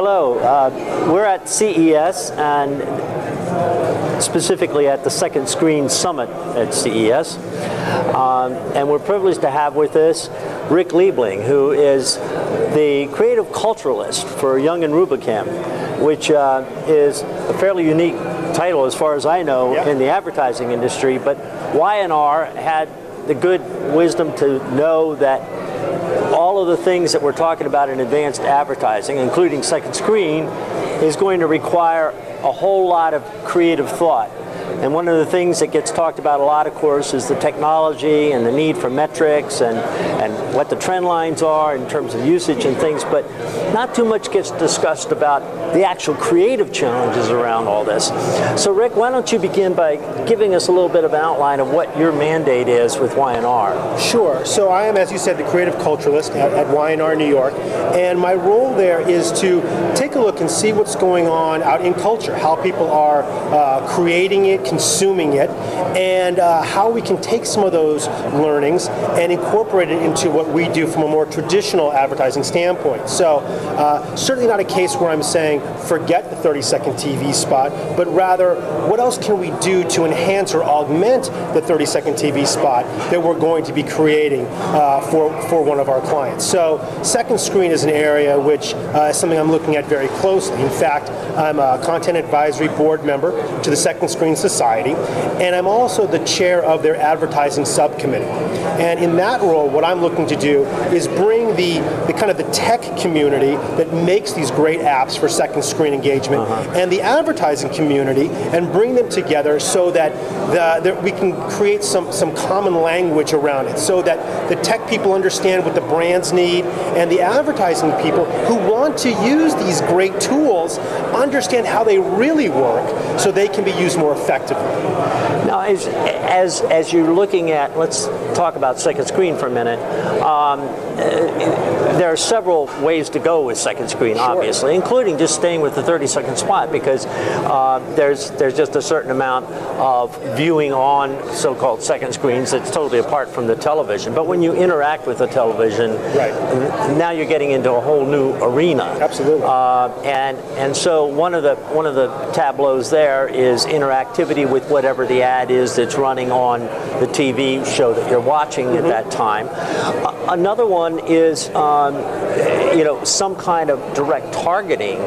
hello. We're at CES, and specifically at the Second Screen Summit at CES. And we're privileged to have with us Rick Lieblan, who is the creative culturalist for Young and Rubicam, which is a fairly unique title as far as I know in the advertising industry. But Y&R had the good wisdom to know that all of the things that we're talking about in advanced advertising, including Second Screen, is going to require a whole lot of creative thought. And one of the things that gets talked about a lot, of course, is the technology and the need for metrics and what the trend lines are in terms of usage and things, but not too much gets discussed about the actual creative challenges around all this. So Rick, why don't you begin by giving us a little bit of an outline of what your mandate is with Y&R? Sure. So I am, as you said, the creative culturalist at Y&R New York, and my role there is to take a look and see what's going on out in culture, how people are creating it, consuming it, and how we can take some of those learnings and incorporate it into what we do from a more traditional advertising standpoint. So certainly not a case where I'm saying forget the 30-second TV spot, but rather what else can we do to enhance or augment the 30-second TV spot that we're going to be creating for one of our clients. So Second Screen is an area which is something I'm looking at very closely. In fact, I'm a content advisory board member to the Second Screen Society, and I'm also the chair of their advertising subcommittee. And in that role, what I'm looking to do is bring the kind of the tech community that makes these great apps for second screen engagement and the advertising community and bring them together so that we can create some common language around it, so that the tech people understand what the brands need and the advertising people who want to use these great tools understand how they really work so they can be used more effectively. Now, as you're looking at, let's talk about Second Screen for a minute. There are several ways to go with Second Screen, obviously, including just staying with the 30-second spot, because there's just a certain amount of viewing on so-called second screens that's totally apart from the television. But when you interact with the television, now you're getting into a whole new arena. Absolutely. And so one of the tableaus there is interactivity with whatever the ad is that's running on the TV show that you're watching at that time. Another one is some kind of direct targeting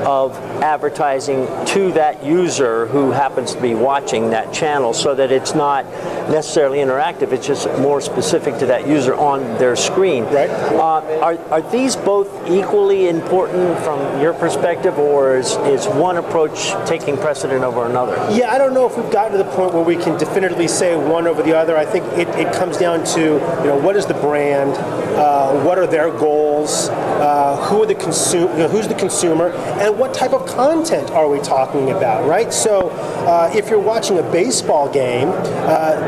of advertising to that user who happens to be watching that channel, so that it's not necessarily interactive, it's just more specific to that user on their screen. Right. Are these both equally important from your perspective, or is one approach taking precedent over another? Yeah, I don't know if we've gotten to the point where we can definitively say one over the other. I think it comes down to what is the brand, what are their goals, who's the consumer, and what type of content are we talking about, right? So if you're watching a baseball game,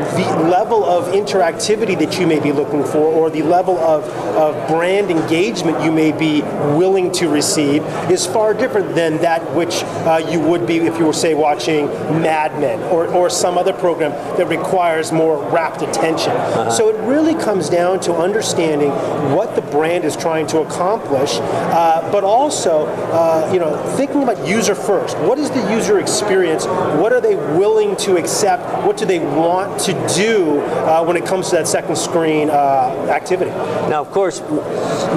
the level of interactivity that you may be looking for, or the level of brand engagement you may be willing to receive, is far different than that which you would be if you were, say, watching Mad Men or some other program that requires more rapt attention. So it really comes down to understanding what the brand is trying to accomplish, but also thinking about user first. What is the user experience? What are they willing to accept? What do they want to do when it comes to that second screen activity? Now, of course,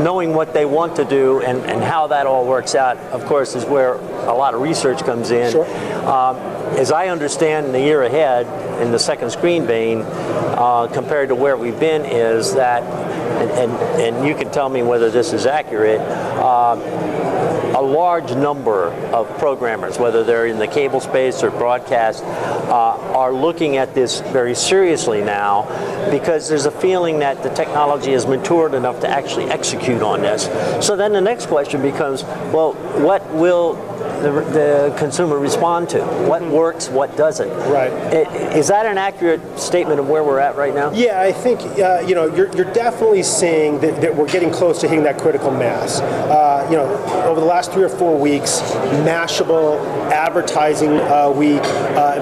knowing what they want to do and how that all works out, of course, is where a lot of research comes in. Sure. As I understand, in the year ahead, in the second screen vein, compared to where we've been, is that, and you can tell me whether this is accurate, a large number of programmers, whether they're in the cable space or broadcast, are looking at this very seriously now, because there's a feeling that the technology is matured enough to actually execute on this. So then the next question becomes, well, what will the consumer respond to? What works, what doesn't? Right. Is that an accurate statement of where we're at right now? Yeah, I think you're definitely seeing that we're getting close to hitting that critical mass. over the last 3 or 4 weeks, Mashable, Advertising Week,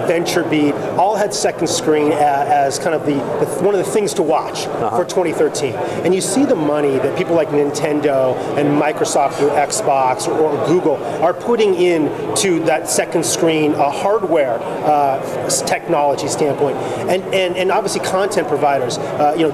VentureBeat, all had second screen as kind of one of the things to watch for 2013. And you see the money that people like Nintendo and Microsoft or Xbox or Google are putting into that second screen hardware technology standpoint. And obviously content providers,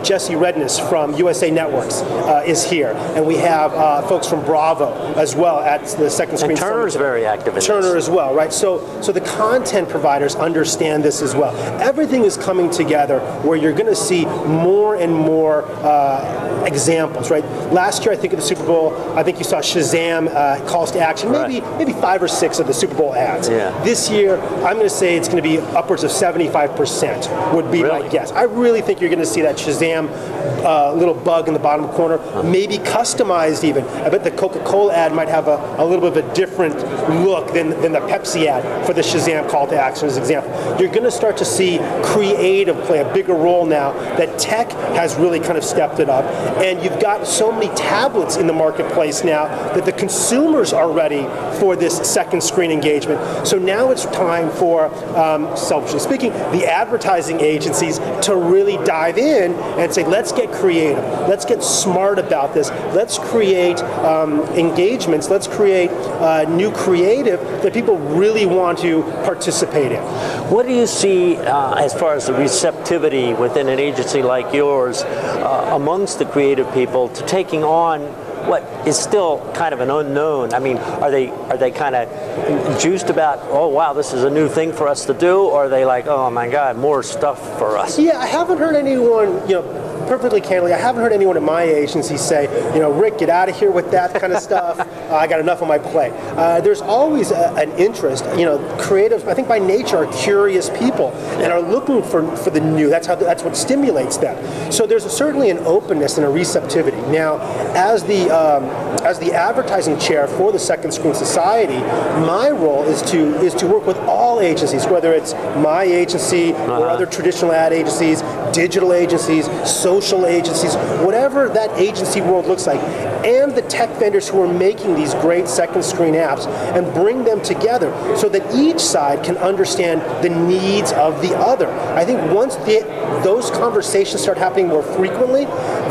Jesse Redness from USA Networks is here. And we have folks from Bravo as well at the second screen. And Turner's very active in Turner this. as well, right? So the content providers understand this as well. Everything is coming together where you're going to see more and more examples, right? Last year, I think at the Super Bowl, I think you saw Shazam calls to action, maybe 5 or 6 of the Super Bowl ads. Yeah. This year, I'm going to say it's going to be upwards of 75% would be my guess. I really think you're going to see that Shazam little bug in the bottom corner, maybe customized even. I bet the Coca-Cola ad might have a little bit of a different look than the Pepsi ad for the Shazam call to action as an example. You're going to start to see creative play a bigger role now that tech has really kind of stepped it up. And you've got so many tablets in the marketplace now that the consumers are ready for this second screen engagement. So now it's time for, selfishly speaking, the advertising agencies to really dive in and say, let's get creative. Let's get smart about this. Let's create engagements. Let's create new creative that people really want to participate in. What do you see as far as the receptivity within an agency like yours amongst the creative people to taking on what is still kind of an unknown? I mean, are they kind of juiced about, oh wow, this is a new thing for us to do, or are they like, oh my God, more stuff for us? Yeah, I haven't heard anyone, perfectly candidly, I haven't heard anyone at my agency say, Rick, get out of here with that kind of stuff. I got enough on my plate. There's always an interest. Creatives, I think by nature, are curious people and are looking for the new. That's what stimulates them. So there's certainly an openness and a receptivity. Now, as the advertising chair for the Second Screen Society, my role is to work with all agencies, whether it's my agency or other traditional ad agencies, digital agencies, social agencies, whatever that agency world looks like, and the tech vendors who are making these great second screen apps, and bring them together so that each side can understand the needs of the other. I think once those conversations start happening more frequently,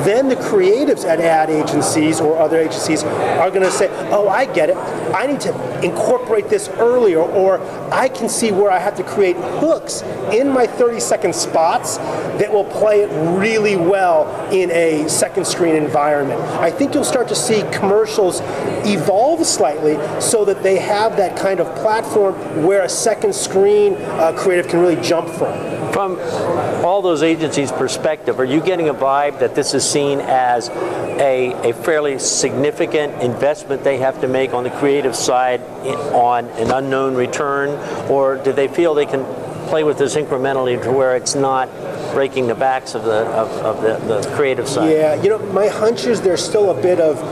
then the creatives at ad agencies or other agencies are going to say, oh, I get it. I need to incorporate this earlier, or I can see where I have to create hooks in my 30-second spots that will play it really well in a second screen environment. I think you'll start to see commercials evolve slightly so that they have that kind of platform where a second screen creative can really jump from. From all those agencies' perspective, are you getting a vibe that this is seen as a fairly significant investment they have to make on the creative side on an unknown return, or do they feel they can play with this incrementally to where it's not breaking the backs of the creative side? Yeah, my hunch is there's still a bit of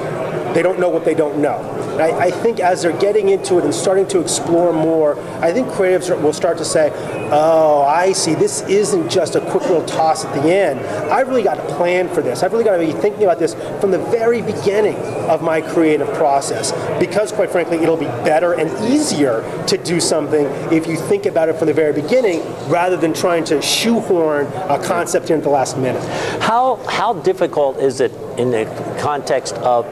they don't know what they don't know. I think as they're getting into it and starting to explore more, I think creatives will start to say, oh, I see, this isn't just a quick little toss at the end. I've really got to plan for this. I've really got to be thinking about this from the very beginning of my creative process, because quite frankly, it'll be better and easier to do something if you think about it from the very beginning rather than trying to shoehorn a concept in at the last minute. How difficult is it in the context of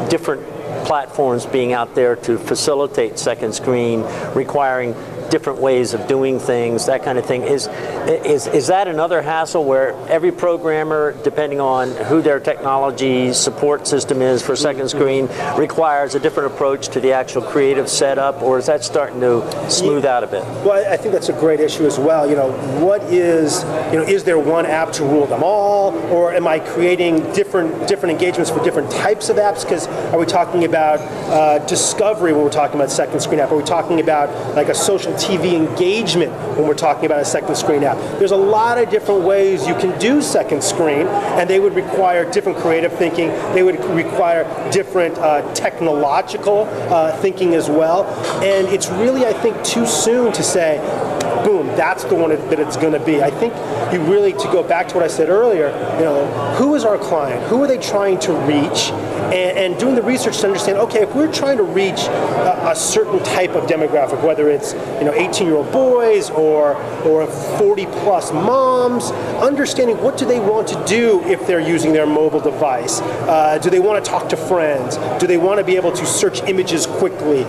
different platforms being out there to facilitate second screen, requiring different ways of doing things, that kind of thing? Is that another hassle where every programmer, depending on who their technology support system is for second screen, requires a different approach to the actual creative setup, or is that starting to smooth out a bit? Well, I think that's a great issue as well. What is there one app to rule them all, or am I creating different engagements for different types of apps? Because are we talking about discovery when we're talking about second screen app? Are we talking about like a social TV engagement when we're talking about a second screen app? There's a lot of different ways you can do second screen, and they would require different creative thinking. They would require different technological thinking as well. And it's really, I think, too soon to say, boom, that's the one that it's going to be. I think you really, to go back to what I said earlier, who is our client? Who are they trying to reach? and doing the research to understand, okay, if we're trying to reach a certain type of demographic, whether it's 18-year-old boys or 40-plus moms, understanding what do they want to do if they're using their mobile device. Do they want to talk to friends? Do they want to be able to search images quickly?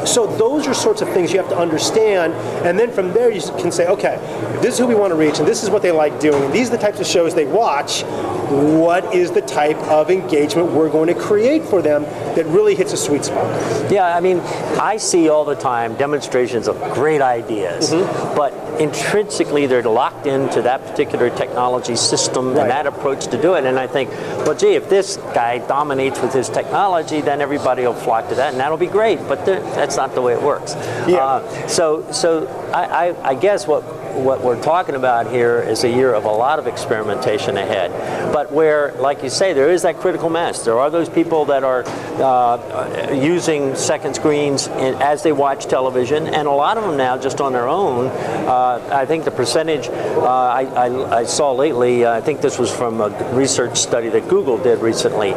So those are sorts of things you have to understand, and then from there you can say, okay, this is who we want to reach, and this is what they like doing, and these are the types of shows they watch. What is the type of engagement we're going to create for them that really hits a sweet spot? Yeah, I mean, I see all the time demonstrations of great ideas, but intrinsically they're locked into that particular technology system and that approach to do it. And I think, well, gee, if this guy dominates with his technology, then everybody will flock to that, and that'll be great. But that's not the way it works. Yeah. So I guess what we're talking about here is a year of a lot of experimentation ahead, but where, like you say, there is that critical mass. There are those people that are using second screens as they watch television, and a lot of them now just on their own. I think the percentage I saw lately, I think this was from a research study that Google did recently,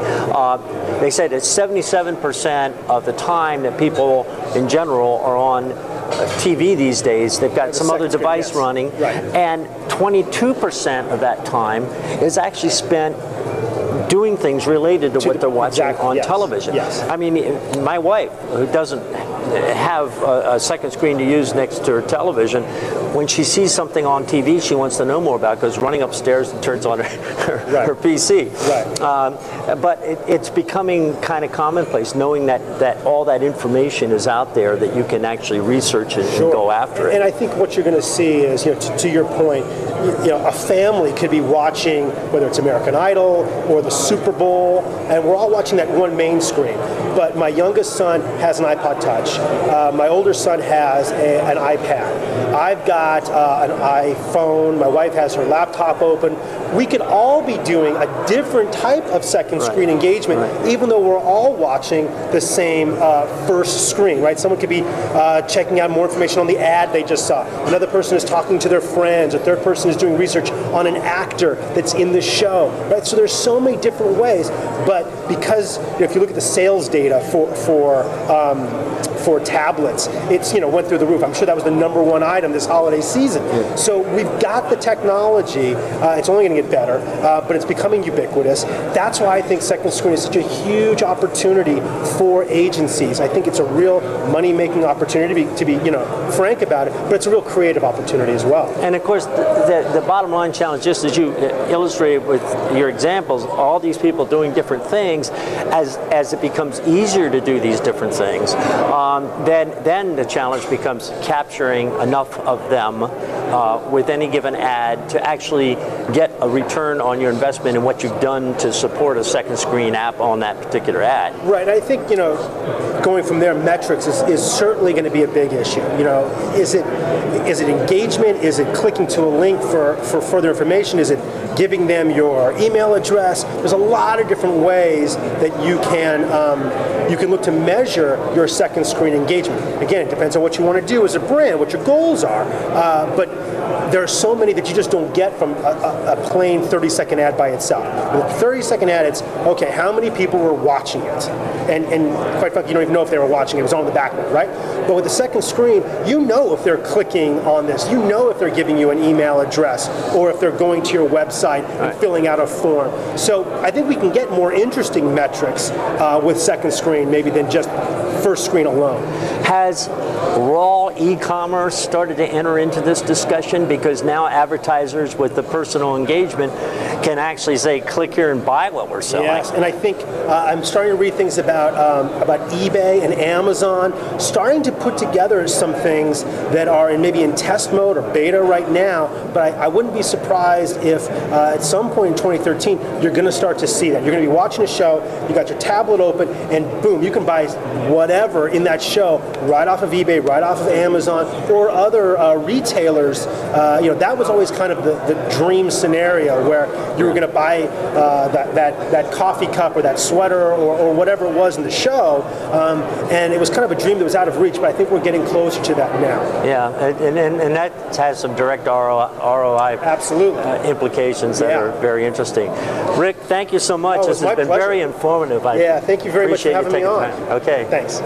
they said that 77% of the time that people in general are on TV these days, they've got some other device running, and 22% of that time is actually spent doing things related to what they're watching on television. I mean, my wife, who doesn't have a second screen to use next to her television, when she sees something on TV she wants to know more about, goes running upstairs and turns on her PC. But it's becoming kind of commonplace, knowing that all that information is out there, that you can actually research it and go after it. And I think what you're going to see is, to your point, a family could be watching, whether it's American Idol or the Super Bowl, and we're all watching that one main screen. But my youngest son has an iPod Touch. My older son has an iPad. I've got an iPhone. My wife has her laptop open. We could all be doing a different type of second screen engagement, even though we're all watching the same first screen, right? Someone could be checking out more information on the ad they just saw. Another person is talking to their friends. A third person is doing research on an actor that's in the show, right? So there's so many different ways, but because if you look at the sales data for tablets, it's went through the roof. I'm sure that was the #1 item this holiday season. So we've got the technology. It's only going to get better, but it's becoming ubiquitous. That's why I think second screen is such a huge opportunity for agencies. I think it's a real money-making opportunity to be frank about it, but it's a real creative opportunity as well. And of course, the bottom line challenge, just as you illustrated with your examples, all these people doing different things, as it becomes easier to do these different things, then the challenge becomes capturing enough of them with any given ad to actually get a return on your investment in what you've done to support a second screen app on that particular ad. Right. I think going from there, metrics is certainly going to be a big issue. Is it engagement? Is it clicking to a link for further information? Is it giving them your email address? There's a lot of different ways that you can look to measure your second screen engagement. Again, it depends on what you want to do as a brand, what your goals are, but there are so many that you just don't get from a plain 30-second ad by itself. With a 30-second ad, it's, okay, how many people were watching it? And quite frankly, you don't even know if they were watching it. It was on the background, right? But with the second screen, you know if they're clicking on this. You know if they're giving you an email address or if they're going to your website and filling out a form. So I think we can get more interesting metrics with second screen maybe than just first screen alone. Has raw e-commerce started to enter into this discussion? Because now advertisers with the personal engagement can actually say, click here and buy what we're selling. Yes, and I think I'm starting to read things about eBay and Amazon starting to put together some things that are maybe in test mode or beta right now, but I wouldn't be surprised if at some point in 2013 you're going to start to see that. You're going to be watching a show, you got your tablet open, and boom, you can buy whatever in that show right off of eBay, right off of Amazon, Amazon or other retailers, that was always kind of the dream scenario where you were going to buy that coffee cup or that sweater or whatever it was in the show, and it was kind of a dream that was out of reach, but I think we're getting closer to that now. Yeah, and that has some direct ROI absolutely implications that are very interesting. Rick, thank you so much. This has been very informative. Thank you very much for having me on. Okay. Thanks.